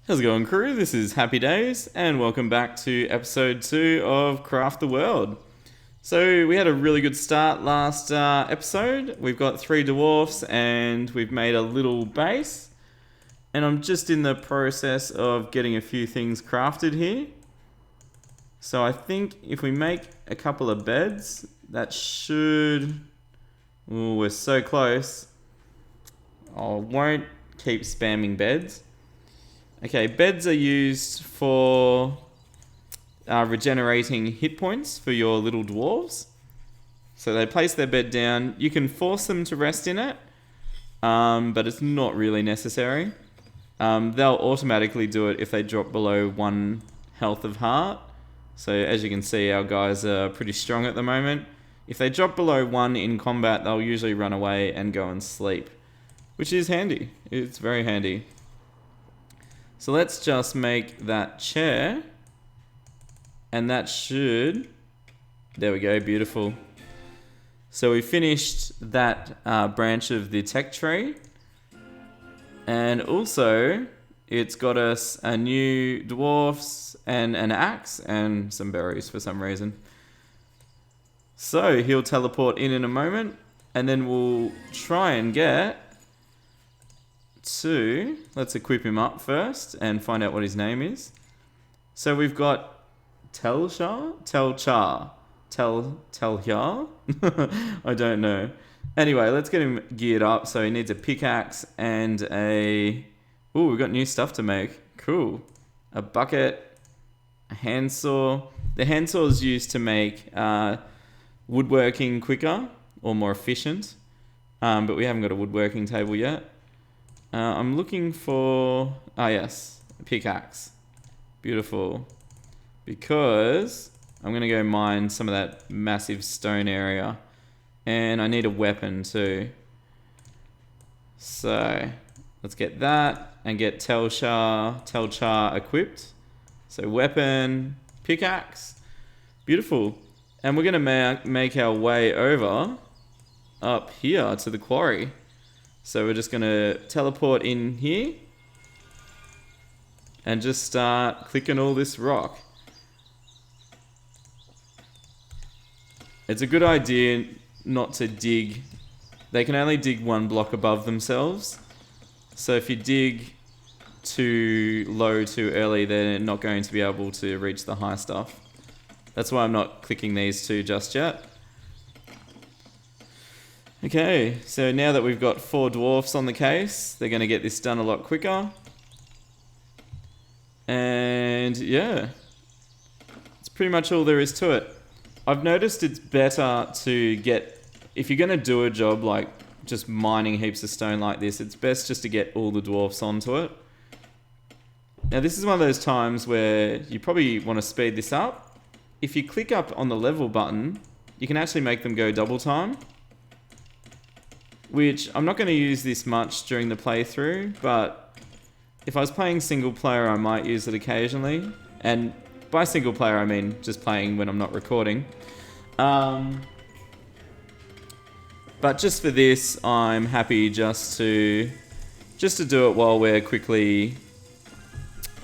How's it going, crew? This is Happy Days, and welcome back to episode 2 of Craft the World. So we had a really good start last episode. We've got 3 dwarfs and we've made a little base. And I'm just in the process of getting a few things crafted here. So I think if we make a couple of beds, that should... Ooh, we're so close. I won't keep spamming beds. Okay, beds are used for regenerating hit points for your little dwarves. So they place their bed down. You can force them to rest in it, but it's not really necessary. They'll automatically do it if they drop below 1 health of heart. So as you can see, our guys are pretty strong at the moment. If they drop below 1 in combat, they'll usually run away and go and sleep, which is handy. It's very handy. So let's just make that chair, and that should, there we go, beautiful. So we finished that branch of the tech tree, and also it's got us a new dwarfs and an axe and some berries for some reason. So he'll teleport in a moment, and then we'll try and get to, let's equip him up first and find out what his name is. So we've got Telchar? Telhyar? I don't know. Anyway, let's get him geared up. So he needs a pickaxe and a... Ooh, we've got new stuff to make. Cool. A bucket, a handsaw. The handsaw is used to make woodworking quicker or more efficient. But we haven't got a woodworking table yet. I'm looking for... Ah, yes. A pickaxe. Beautiful. Because I'm going to go mine some of that massive stone area. And I need a weapon too. So, let's get that. And get Telchar equipped. So, weapon, pickaxe. Beautiful. And we're going to make our way over up here to the quarry. So we're just going to teleport in here and just start clicking all this rock. It's a good idea not to dig. They can only dig 1 block above themselves. So if you dig too low too early, they're not going to be able to reach the high stuff. That's why I'm not clicking these 2 just yet. Okay, so now that we've got 4 dwarfs on the case, they're going to get this done a lot quicker. And yeah, it's pretty much all there is to it. I've noticed it's better to get, if you're going to do a job like just mining heaps of stone like this, it's best just to get all the dwarfs onto it. Now this is one of those times where you probably want to speed this up. If you click up on the level button, you can actually make them go double time. Which, I'm not going to use this much during the playthrough, but if I was playing single player, I might use it occasionally. And by single player, I mean just playing when I'm not recording. But just for this, I'm happy just to do it while we're quickly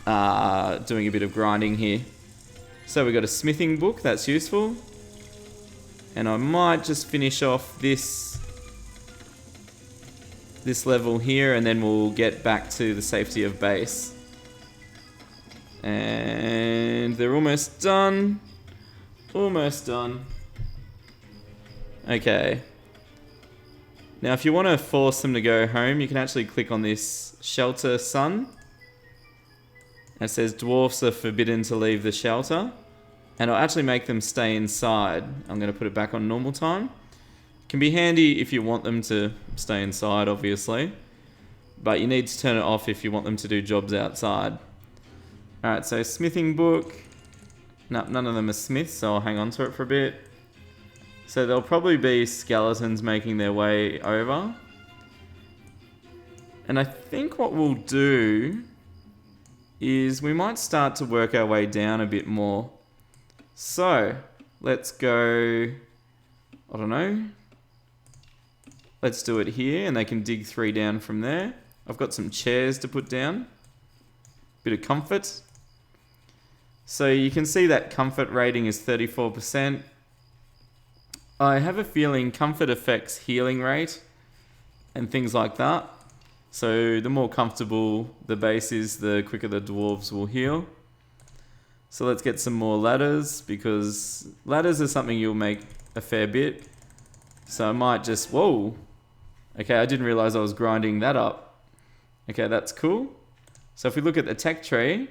doing a bit of grinding here. So we've got a smithing book, that's useful. And I might just finish off this level here, and then we'll get back to the safety of base. And they're almost done. Almost done. Okay. Now if you want to force them to go home, you can actually click on this shelter sun. And it says dwarfs are forbidden to leave the shelter. And I'll actually make them stay inside. I'm going to put it back on normal time. Can be handy if you want them to stay inside, obviously. But you need to turn it off if you want them to do jobs outside. Alright, so smithing book. No, none of them are smiths, so I'll hang on to it for a bit. So there'll probably be skeletons making their way over. And I think what we'll do is we might start to work our way down a bit more. So, let's go... I don't know. Let's do it here, and they can dig 3 down from there. I've got some chairs to put down. bit of comfort. So you can see that comfort rating is 34%. I have a feeling comfort affects healing rate and things like that. So the more comfortable the base is, the quicker the dwarves will heal. So let's get some more ladders, because ladders are something you'll make a fair bit. So I might just, whoa. Okay, I didn't realize I was grinding that up. Okay, that's cool. So if we look at the tech tree,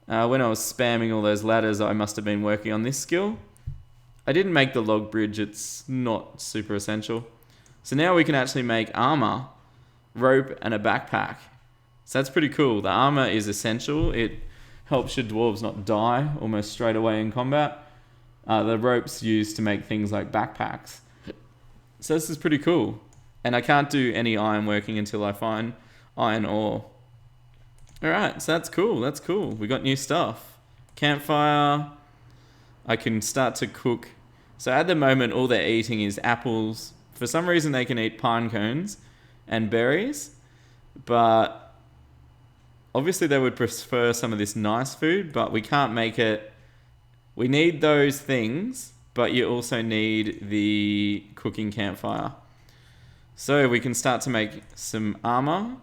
when I was spamming all those ladders, I must have been working on this skill. I didn't make the log bridge, it's not super essential. So now we can actually make armor, rope, and a backpack. So that's pretty cool. The armor is essential. It helps your dwarves not die almost straight away in combat. The rope's used to make things like backpacks. So this is pretty cool. And I can't do any iron working until I find iron ore. Alright, so that's cool, that's cool. We got new stuff. Campfire. I can start to cook. So at the moment, all they're eating is apples. For some reason, they can eat pine cones and berries. But obviously, they would prefer some of this nice food, but we can't make it. We need those things, but you also need the cooking campfire. So we can start to make some armor.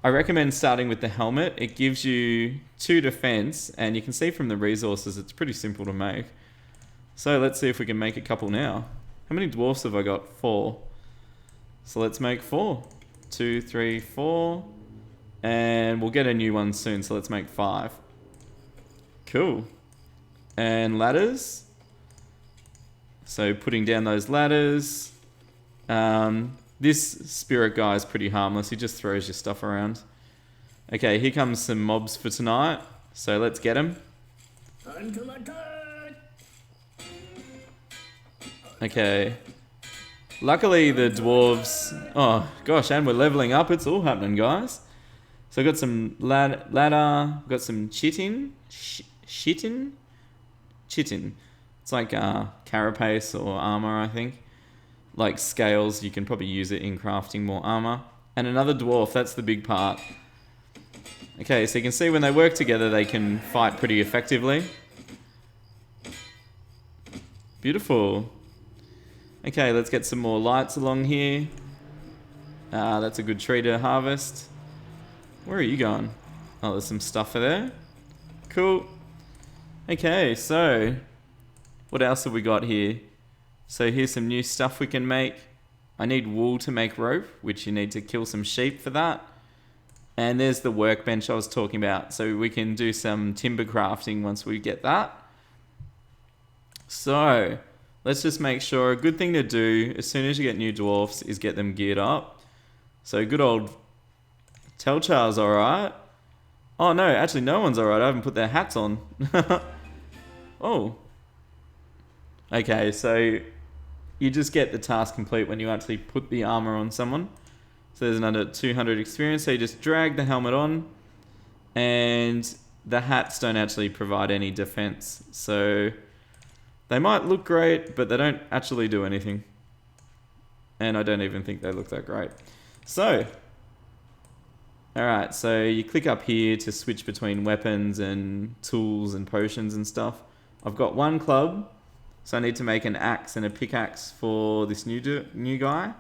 I recommend starting with the helmet. It gives you 2 defense, and you can see from the resources it's pretty simple to make. So let's see if we can make a couple now. How many dwarfs have I got? 4. So let's make 4. 2, 3, 4. And we'll get a new one soon, so let's make 5. Cool. And ladders. So putting down those ladders. This spirit guy is pretty harmless. He just throws your stuff around. Okay, here comes some mobs for tonight. So let's get him. Okay. Luckily the dwarves... Oh, gosh, and we're leveling up. It's all happening, guys. So I've got some ladder. Got some chitin. Chitin? It's like carapace or armor, I think. Like scales, you can probably use it in crafting more armor. And another dwarf, that's the big part. Okay, so you can see when they work together, they can fight pretty effectively. Beautiful. Okay, let's get some more lights along here. That's a good tree to harvest. Where are you going? Oh, there's some stuff there. Cool. Okay, so what else have we got here? So here's some new stuff we can make. I need wool to make rope, which you need to kill some sheep for that. And there's the workbench I was talking about. So we can do some timber crafting once we get that. So let's just make sure, a good thing to do as soon as you get new dwarfs is get them geared up. So good old Telchar's alright. Oh no, actually no one's alright. I haven't put their hats on. Oh. Okay, so you just get the task complete when you actually put the armor on someone. So there's another 200 experience. So you just drag the helmet on, and the hats don't actually provide any defense. So they might look great, but they don't actually do anything. And I don't even think they look that great. So, alright, so you click up here to switch between weapons and tools and potions and stuff. I've got 1 club. So I need to make an axe and a pickaxe for this new guy. I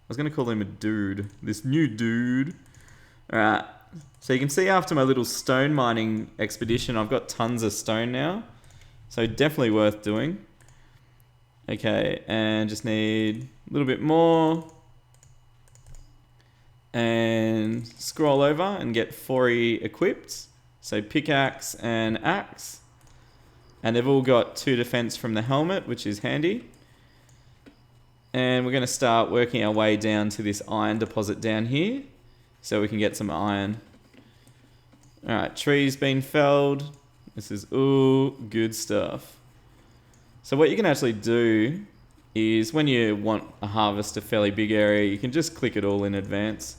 was going to call him a dude. This new dude. Alright. So you can see after my little stone mining expedition, I've got tons of stone now. So definitely worth doing. Okay, and just need a little bit more. And scroll over and get 4 equipped. So pickaxe and axe. And they've all got 2 defense from the helmet, which is handy. And we're going to start working our way down to this iron deposit down here, so we can get some iron. Alright, trees been felled. This is all good stuff. So what you can actually do is, when you want to harvest a fairly big area, you can just click it all in advance.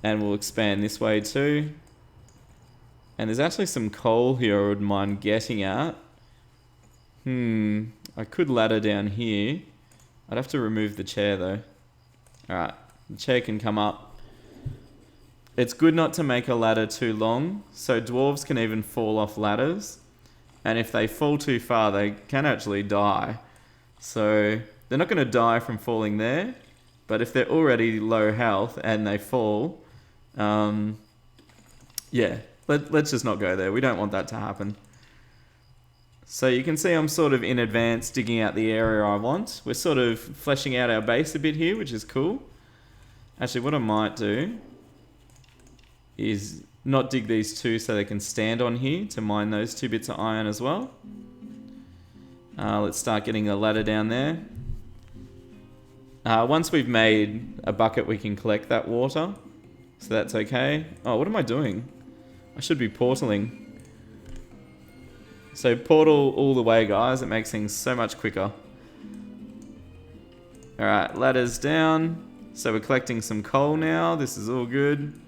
And we'll expand this way too. And there's actually some coal here I wouldn't mind getting at. I could ladder down here. I'd have to remove the chair though. Alright, the chair can come up. It's good not to make a ladder too long, so dwarves can even fall off ladders. And if they fall too far, they can actually die. So they're not going to die from falling there, but if they're already low health and they fall, yeah, let's just not go there. We don't want that to happen. So you can see I'm sort of in advance digging out the area I want. We're sort of fleshing out our base a bit here, which is cool. Actually, what I might do is not dig these two so they can stand on here to mine those 2 bits of iron as well. Let's start getting a ladder down there. Once we've made a bucket, we can collect that water. So that's okay. Oh, what am I doing? I should be portaling. So portal all the way, guys. It makes things so much quicker. Alright, ladders down. So we're collecting some coal now. This is all good.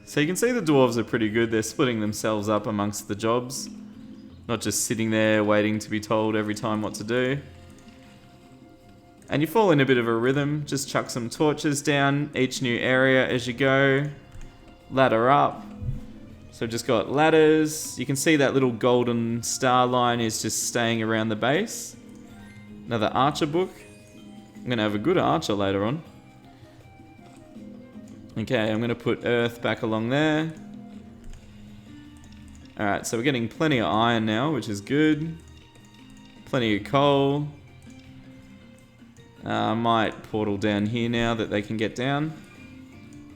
So you can see the dwarves are pretty good. They're splitting themselves up amongst the jobs. Not just sitting there waiting to be told every time what to do. And you fall in a bit of a rhythm. Just chuck some torches down each new area as you go. Ladder up. So we've just got ladders. You can see that little golden star line is just staying around the base. Another archer book. I'm going to have a good archer later on. Okay, I'm going to put earth back along there. Alright, so we're getting plenty of iron now, which is good. Plenty of coal. I might portal down here now that they can get down.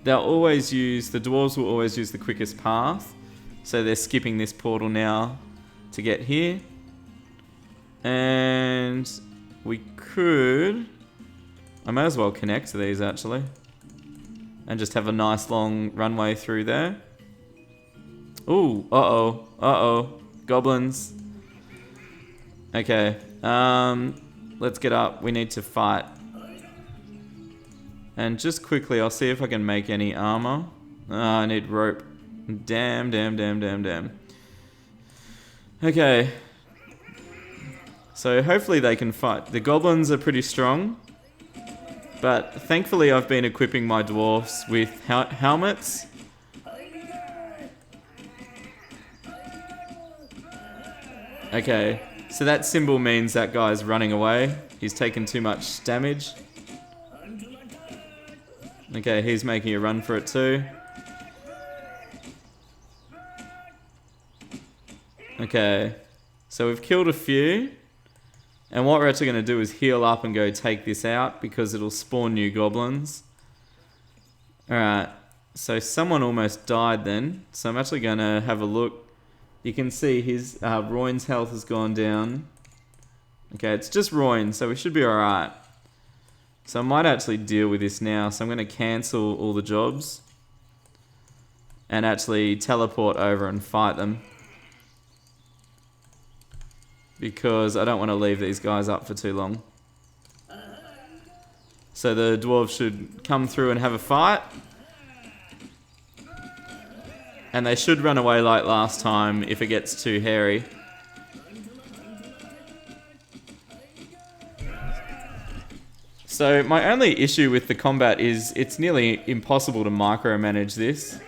They'll always use, the dwarves will always use the quickest path. So they're skipping this portal now to get here. And we could, I may as well connect to these actually. And just have a nice long runway through there. Ooh, uh-oh, goblins. Okay, let's get up. We need to fight. And just quickly, I'll see if I can make any armor. I need rope. Damn. Okay. So hopefully they can fight. The goblins are pretty strong. But thankfully I've been equipping my dwarfs with helmets. Okay, so that symbol means that guy's running away. He's taken too much damage. Okay, he's making a run for it too. Okay, so we've killed a few. And what we're actually going to do is heal up and go take this out because it'll spawn new goblins. Alright, so someone almost died then. So I'm actually going to have a look. You can see his Royne's health has gone down. Okay, it's just Royne, so we should be alright. So I might actually deal with this now. So I'm going to cancel all the jobs. And actually teleport over and fight them. Because I don't want to leave these guys up for too long. So the dwarves should come through and have a fight. And they should run away like last time if it gets too hairy. So my only issue with the combat is it's nearly impossible to micromanage this.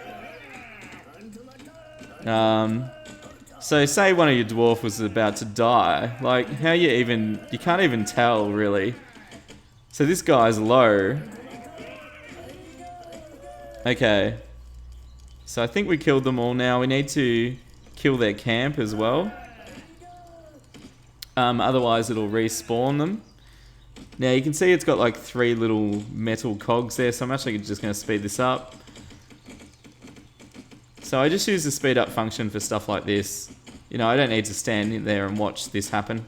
So say one of your dwarf was about to die, like how you can't even tell really. So this guy's low. Okay. So I think we killed them all now. We need to kill their camp as well. Otherwise it'll respawn them. Now you can see it's got like 3 little metal cogs there, so I'm actually just going to speed this up. So I just use the speed up function for stuff like this. You know, I don't need to stand in there and watch this happen.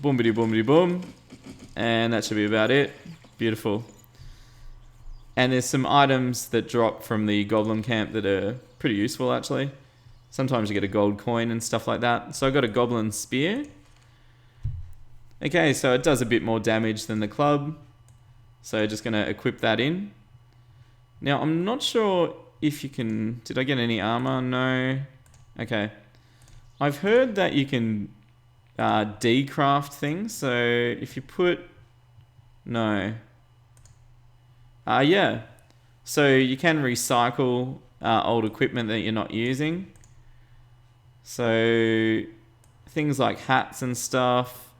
Boomity boomity boom. And that should be about it. Beautiful. And there's some items that drop from the goblin camp that are pretty useful actually. Sometimes you get a gold coin and stuff like that. So I got a goblin spear. Okay, so it does a bit more damage than the club. So just going to equip that in. Now I'm not sure if you can... Did I get any armor? No. Okay. I've heard that you can decraft things. So if you put... No. Yeah. So you can recycle old equipment that you're not using. So things like hats and stuff,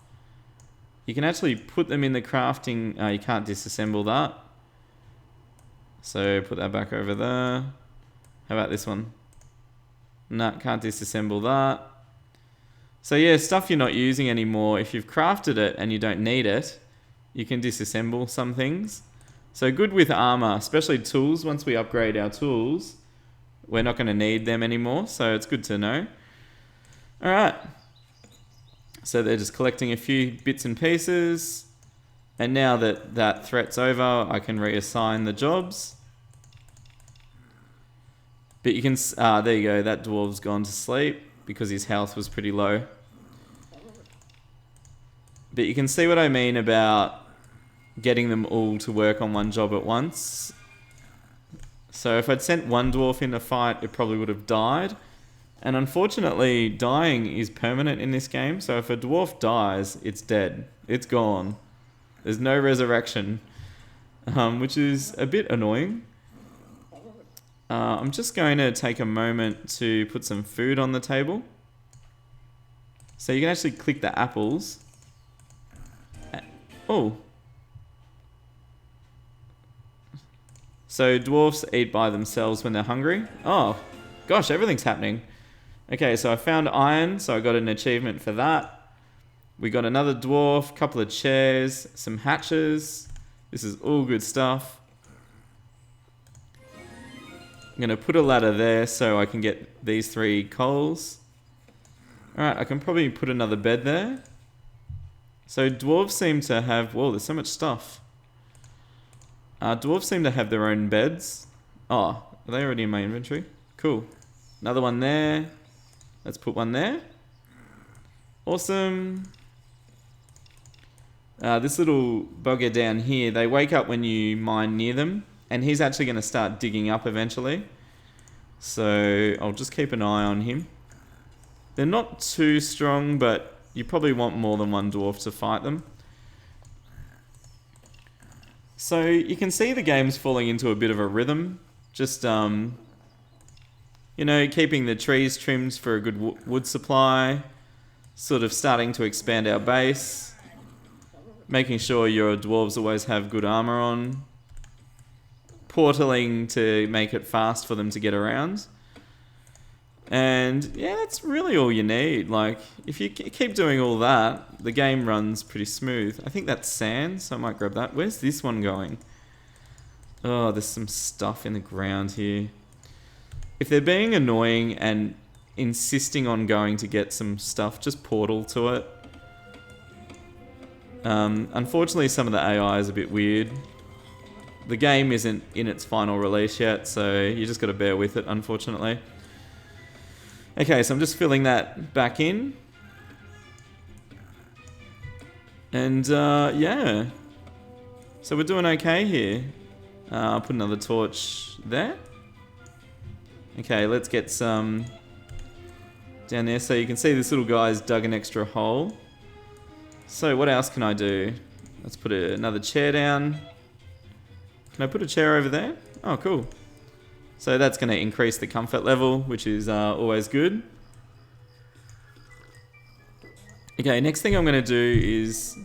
you can actually put them in the crafting. You can't disassemble that. So put that back over there. How about this one? No, can't disassemble that. So yeah, stuff you're not using anymore, if you've crafted it and you don't need it, you can disassemble some things. So good with armor, especially tools. Once we upgrade our tools, we're not going to need them anymore. So it's good to know. All right. So they're just collecting a few bits and pieces. And now that that threat's over, I can reassign the jobs. But you can, there you go, that dwarf's gone to sleep because his health was pretty low. But you can see what I mean about getting them all to work on one job at once. So if I'd sent one dwarf in a fight, it probably would have died. And unfortunately, dying is permanent in this game. So if a dwarf dies, it's dead. It's gone. There's no resurrection, which is a bit annoying. I'm just going to take a moment to put some food on the table. So you can actually click the apples. Oh. So dwarfs eat by themselves when they're hungry. Oh, gosh, everything's happening. Okay, so I found iron, so I got an achievement for that. We got another dwarf, couple of chairs, some hatches. This is all good stuff. I'm going to put a ladder there so I can get these 3 coals. Alright, I can probably put another bed there. So dwarves seem to have... Whoa, there's so much stuff. Dwarves seem to have their own beds. Oh, are they already in my inventory? Cool. Another one there. Let's put one there. Awesome. This little bugger down here, they wake up when you mine near them. And he's actually going to start digging up eventually. So I'll just keep an eye on him. They're not too strong, but you probably want more than one dwarf to fight them. So you can see the game's falling into a bit of a rhythm. Just, you know, keeping the trees trimmed for a good wood supply. Sort of starting to expand our base. Making sure your dwarves always have good armor on. Portaling to make it fast for them to get around. And yeah, that's really all you need. Like, if you keep doing all that, the game runs pretty smooth. I think that's sand, so I might grab that. Where's this one going? Oh, there's some stuff in the ground here. If they're being annoying and insisting on going to get some stuff, just portal to it. Unfortunately, some of the AI is a bit weird. The game isn't in its final release yet, so you just got to bear with it, unfortunately. Okay, so I'm just filling that back in. And, yeah. So we're doing okay here. I'll put another torch there. Okay, let's get some down there. So you can see this little guy's dug an extra hole. So what else can I do? Let's put another chair down. Can I put a chair over there? Oh, cool. So that's going to increase the comfort level, which is always good. Okay, next thing I'm going to do is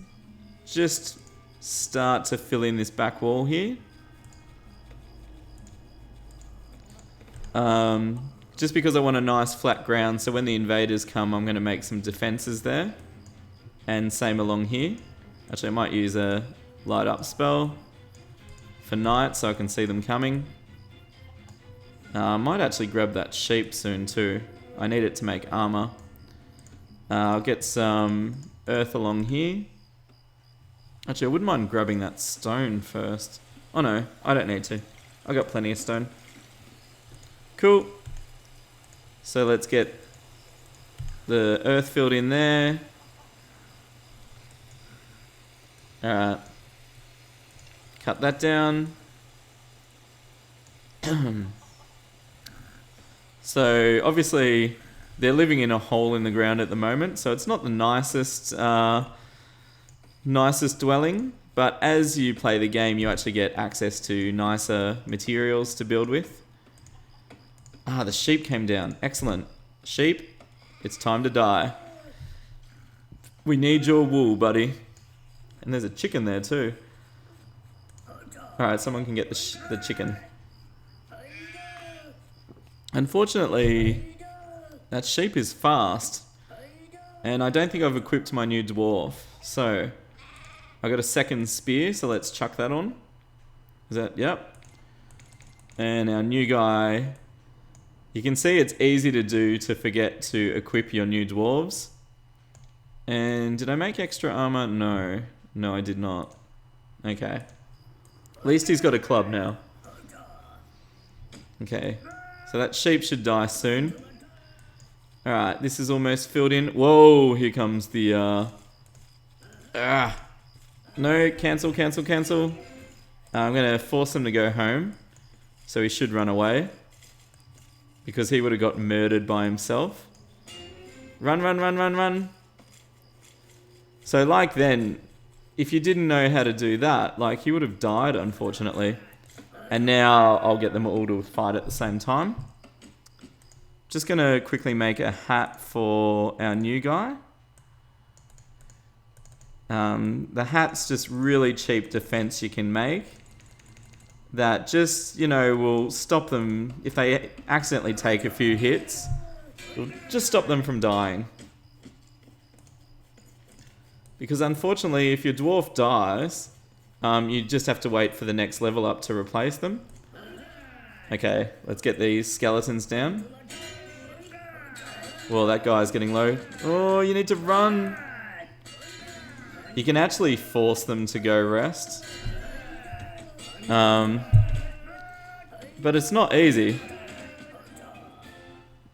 just start to fill in this back wall here. Just because I want a nice flat ground, so when the invaders come, I'm going to make some defenses there. And same along here. Actually, I might use a light up spell for night so I can see them coming. I might actually grab that sheep soon too. I need it to make armor. I'll get some earth along here. Actually, I wouldn't mind grabbing that stone first. Oh no, I don't need to. I got plenty of stone. Cool. So let's get the earth filled in there. Alright. Cut that down. So obviously they're living in a hole in the ground at the moment, so it's not the nicest nicest dwelling, But as you play the game, you actually get access to nicer materials to build with. Ah, the sheep came down. Excellent. Sheep, it's time to die. We need your wool, buddy. And there's a chicken there too. Alright, someone can get the chicken. Unfortunately, that sheep is fast. And I don't think I've equipped my new dwarf. So, I got a second spear, so let's chuck that on. Is that, yep. And our new guy, you can see it's easy to do to forget to equip your new dwarves. And did I make extra armor? No. No, I did not. Okay. At least he's got a club now. Okay. So that sheep should die soon. Alright, this is almost filled in. Whoa, here comes the, No, cancel, cancel, cancel. I'm going to force him to go home. So he should run away. Because he would have got murdered by himself. Run, run, run, run, run. So like then, if you didn't know how to do that, like he would have died, unfortunately. And now I'll get them all to fight at the same time. Just going to quickly make a hat for our new guy. The hat's just really cheap defense you can make. That just, you know, will stop them, if they accidentally take a few hits, it'll just stop them from dying. Because unfortunately, if your dwarf dies, you just have to wait for the next level up to replace them. Okay, let's get these skeletons down. Well, that guy's getting low. Oh, you need to run. You can actually force them to go rest. But it's not easy.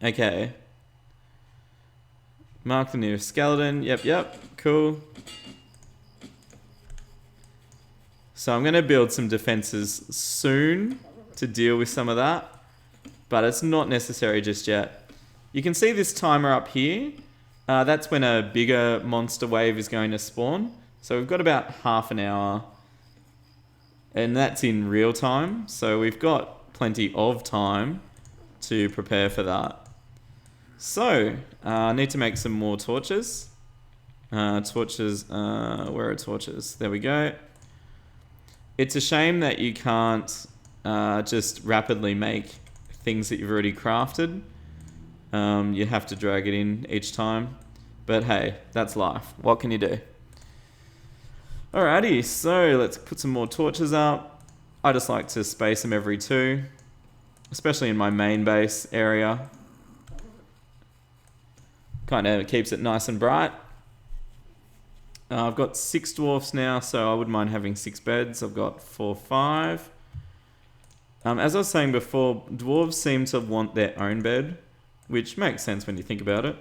Okay. Mark the nearest skeleton. Yep, yep. Cool. So I'm going to build some defenses soon to deal with some of that. But it's not necessary just yet. You can see this timer up here. That's when a bigger monster wave is going to spawn. So we've got about half an hour. And that's in real time. So we've got plenty of time to prepare for that. So, I need to make some more torches. Torches, where are torches? There we go. It's a shame that you can't just rapidly make things that you've already crafted. You have to drag it in each time. But hey, that's life. What can you do? Alrighty, so let's put some more torches up. I just like to space them every 2. Especially in my main base area. Kind of keeps it nice and bright. I've got 6 dwarfs now, so I wouldn't mind having 6 beds. I've got 4, 5. As I was saying before, dwarves seem to want their own bed, which makes sense when you think about it.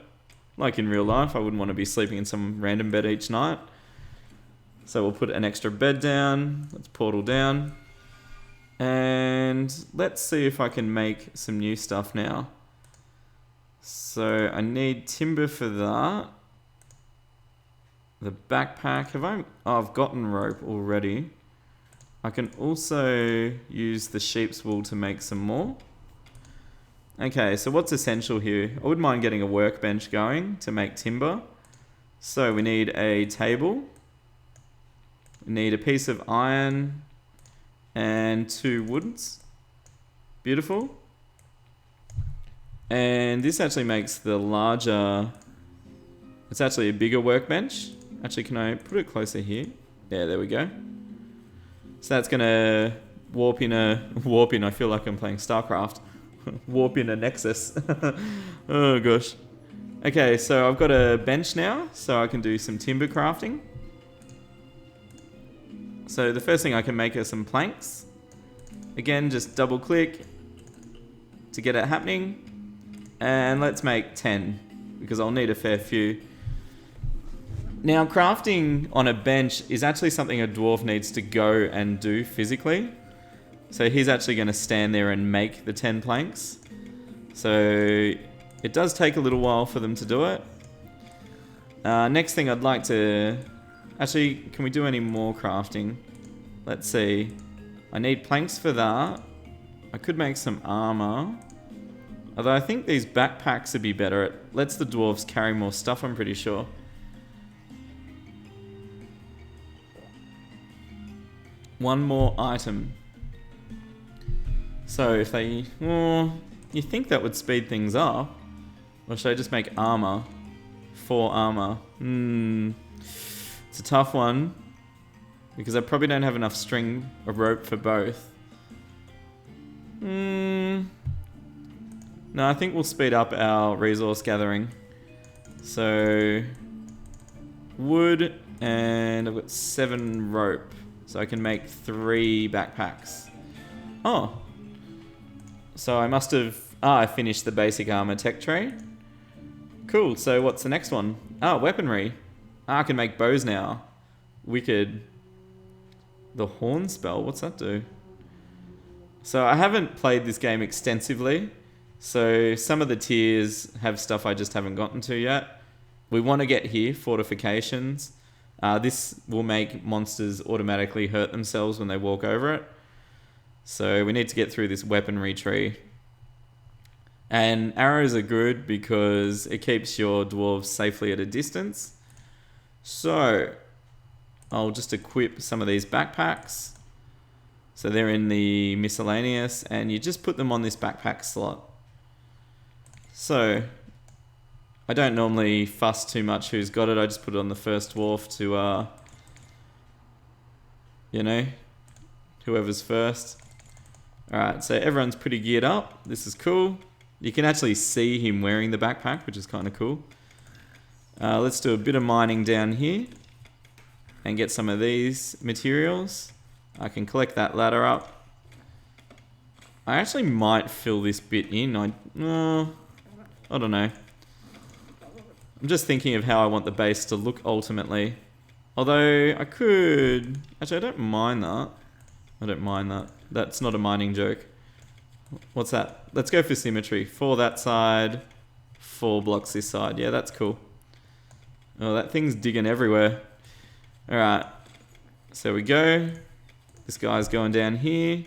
Like in real life, I wouldn't want to be sleeping in some random bed each night. So we'll put an extra bed down. Let's portal down. And let's see if I can make some new stuff now. So I need timber for that. The backpack, I've gotten rope already. I can also use the sheep's wool to make some more. Okay, so what's essential here? I wouldn't mind getting a workbench going to make timber. So we need a table. We need a piece of iron and 2 woods. Beautiful. And this actually makes the larger... It's actually a bigger workbench. Actually, can I put it closer here? Yeah, there we go. So that's going to warp in, I feel like I'm playing StarCraft. Warp in a nexus. Oh gosh. Okay, so I've got a bench now, so I can do some timber crafting. So the first thing I can make are some planks. Again, just double click to get it happening. And let's make 10, because I'll need a fair few. Now, crafting on a bench is actually something a dwarf needs to go and do physically. So he's actually going to stand there and make the 10 planks. So it does take a little while for them to do it. Next thing I'd like to Actually, can we do any more crafting? Let's see. I need planks for that. I could make some armor. Although I think these backpacks would be better. It lets the dwarves carry more stuff, I'm pretty sure. One more item. So if they... Oh, you think that would speed things up? Or should I just make armor? 4 armor. It's a tough one. Because I probably don't have enough string or rope for both. No, I think we'll speed up our resource gathering. So... wood, and I've got 7 rope. So I can make 3 backpacks. Oh. So I must have... I finished the basic armor tech tray. Cool, so what's the next one? Weaponry. I can make bows now. Wicked. The horn spell, what's that do? So I haven't played this game extensively. So some of the tiers have stuff I just haven't gotten to yet. We want to get here, fortifications. This will make monsters automatically hurt themselves when they walk over it. So we need to get through this weaponry tree. And arrows are good because it keeps your dwarves safely at a distance. So I'll just equip some of these backpacks. So they're in the miscellaneous, and you just put them on this backpack slot. So I don't normally fuss too much who's got it. I just put it on the first dwarf to, you know, whoever's first. Alright, so everyone's pretty geared up. This is cool. You can actually see him wearing the backpack, which is kind of cool. Let's do a bit of mining down here and get some of these materials. I can collect that ladder up. I actually might fill this bit in. I don't know. I'm just thinking of how I want the base to look ultimately. Although I could... Actually, I don't mind that. I don't mind that. That's not a mining joke. What's that? Let's go for symmetry. 4 that side, 4 blocks this side. Yeah, that's cool. Oh, that thing's digging everywhere. Alright. So we go. This guy's going down here.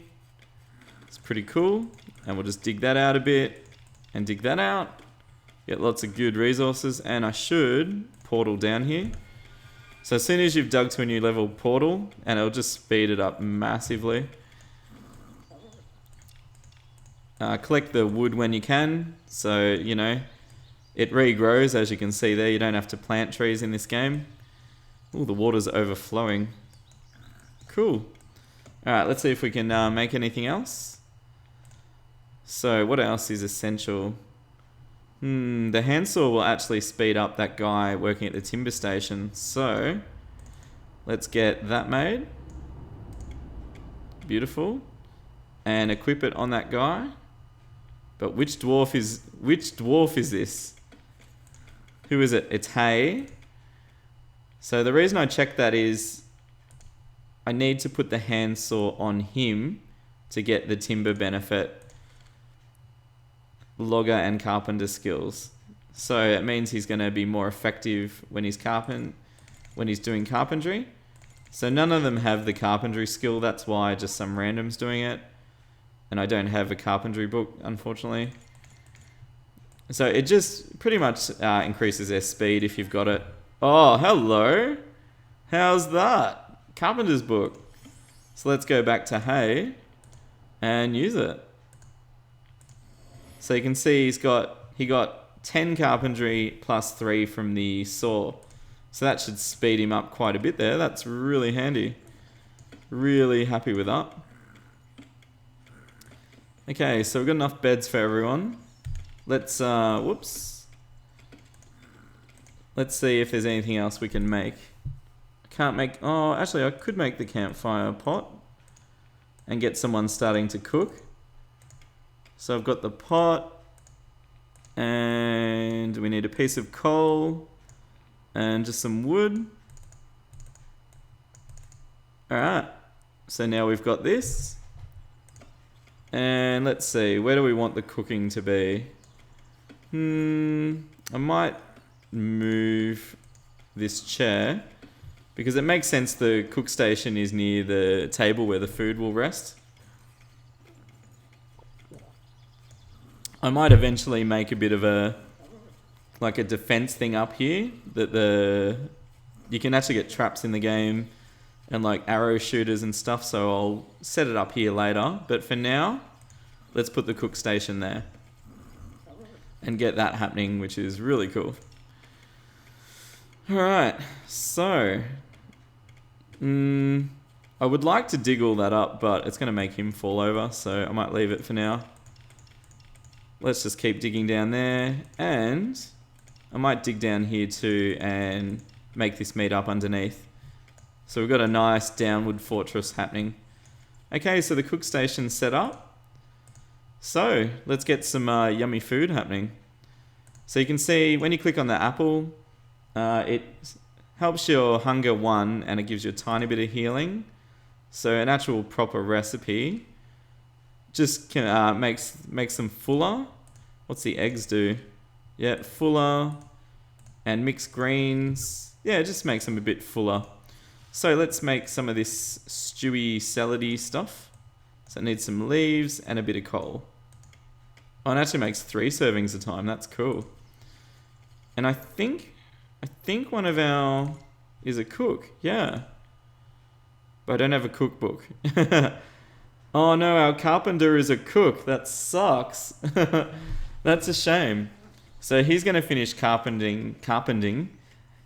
It's pretty cool. And we'll just dig that out a bit. And dig that out. Get lots of good resources. And I should portal down here. So as soon as you've dug to a new level, portal. And it'll just speed it up massively. Collect the wood when you can, so, you know, it regrows, as you can see there. You don't have to plant trees in this game. Ooh, the water's overflowing. Cool. Alright, let's see if we can make anything else. So, what else is essential? The handsaw will actually speed up that guy working at the timber station. So, let's get that made. Beautiful. And equip it on that guy. But which dwarf is this? Who is it? It's Hay. So the reason I checked that is I need to put the handsaw on him to get the timber benefit, logger and carpenter skills. So it means he's going to be more effective when he's doing carpentry. So none of them have the carpentry skill. That's why just some randoms doing it. And I don't have a carpentry book, unfortunately. So it just pretty much increases their speed if you've got it. Oh, hello. How's that? Carpenter's book. So let's go back to Hay and use it. So you can see he got 10 carpentry plus 3 from the saw. So that should speed him up quite a bit there. That's really handy. Really happy with that. Okay, so we've got enough beds for everyone. Let's, whoops. Let's see if there's anything else we can make. I can't make, oh, actually I could make the campfire pot and get someone starting to cook. So I've got the pot and we need a piece of coal and just some wood. Alright, so now we've got this. And let's see, where do we want the cooking to be? I might move this chair because it makes sense the cook station is near the table where the food will rest. I might eventually make a bit of a defense thing up here that you can actually get traps in the game and like arrow shooters and stuff, so I'll set it up here later. But for now, let's put the cook station there and get that happening, which is really cool. Alright, so I would like to dig all that up, but it's going to make him fall over, so I might leave it for now. Let's just keep digging down there, and I might dig down here too and make this meet up underneath. So we've got a nice downward fortress happening. Okay, so the cook station's set up. So let's get some yummy food happening. So you can see when you click on the apple, it helps your hunger 1 and it gives you a tiny bit of healing. So an actual proper recipe just makes them fuller. What's the eggs do? Yeah, fuller. And mixed greens. Yeah, it just makes them a bit fuller. So let's make some of this stewy salady stuff. So it needs some leaves and a bit of coal. Oh, it actually makes 3 servings a time. That's cool. And I think one of our is a cook. Yeah. But I don't have a cookbook. Oh no, our carpenter is a cook. That sucks. That's a shame. So he's going to finish carpenting.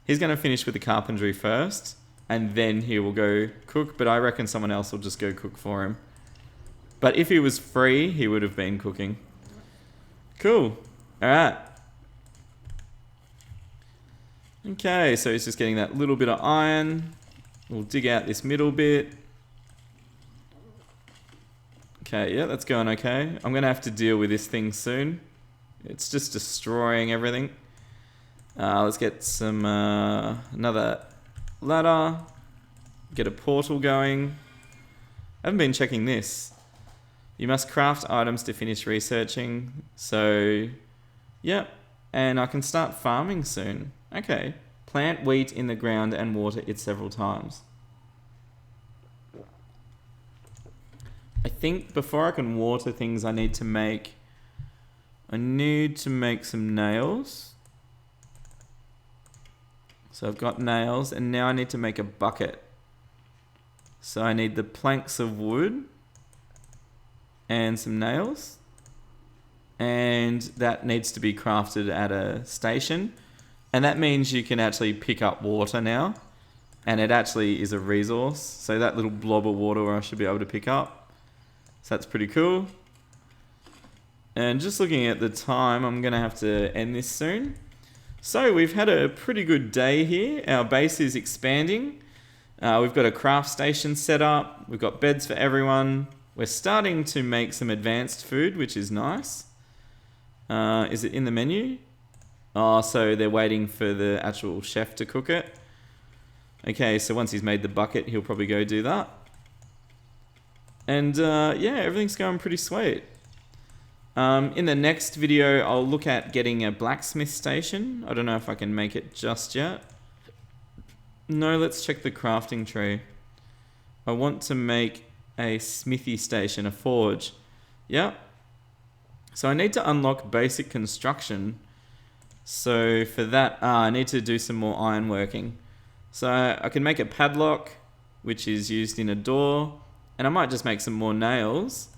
He's going to finish with the carpentry first, and then he will go cook, but I reckon someone else will just go cook for him. But if he was free, he would have been cooking. Cool. Alright. Okay, so he's just getting that little bit of iron. We'll dig out this middle bit. Okay, yeah, that's going okay. I'm going to have to deal with this thing soon. It's just destroying everything. Let's get some another ladder. Get a portal going. I haven't been checking this. You must craft items to finish researching. So, yeah. And I can start farming soon. Okay. Plant wheat in the ground and water it several times. I think before I can water things, I need to make some nails. So I've got nails, and now I need to make a bucket. So I need the planks of wood and some nails. And that needs to be crafted at a station. And that means you can actually pick up water now. And it actually is a resource. So that little blob of water I should be able to pick up. So that's pretty cool. And just looking at the time, I'm going to have to end this soon. So we've had a pretty good day here. Our base is expanding. We've got a craft station set up. We've got beds for everyone. We're starting to make some advanced food, which is nice. Is it in the menu? Oh, so they're waiting for the actual chef to cook it. Okay, so once he's made the bucket, he'll probably go do that. And yeah, everything's going pretty sweet. In the next video, I'll look at getting a blacksmith station. I don't know if I can make it just yet. No, let's check the crafting tree. I want to make a smithy station, a forge. Yep. So I need to unlock basic construction. So for that, I need to do some more ironworking. So I can make a padlock, which is used in a door. And I might just make some more nails.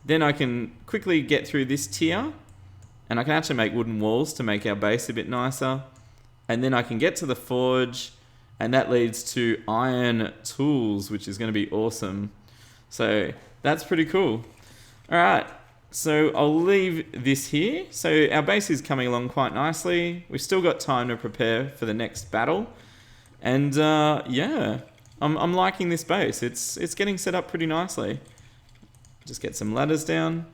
Then I can quickly get through this tier. And I can actually make wooden walls to make our base a bit nicer. And then I can get to the forge. And that leads to iron tools, which is going to be awesome. So that's pretty cool. Alright, so I'll leave this here. So our base is coming along quite nicely. We've still got time to prepare for the next battle. And yeah, I'm liking this base. It's getting set up pretty nicely. Just get some ladders down.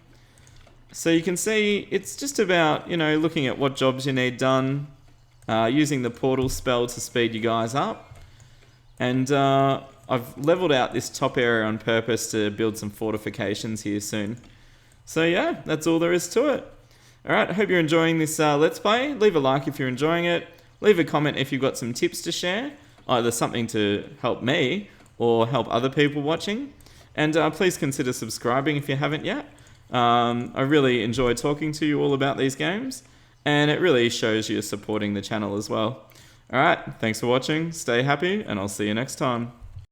So you can see it's just about, looking at what jobs you need done. Using the portal spell to speed you guys up. And I've leveled out this top area on purpose to build some fortifications here soon. So yeah, that's all there is to it. Alright, hope you're enjoying this Let's Play. Leave a like if you're enjoying it. Leave a comment if you've got some tips to share. either something to help me or help other people watching. And please consider subscribing if you haven't yet. I really enjoy talking to you all about these games, and it really shows you're supporting the channel as well. Alright, thanks for watching, stay happy, and I'll see you next time.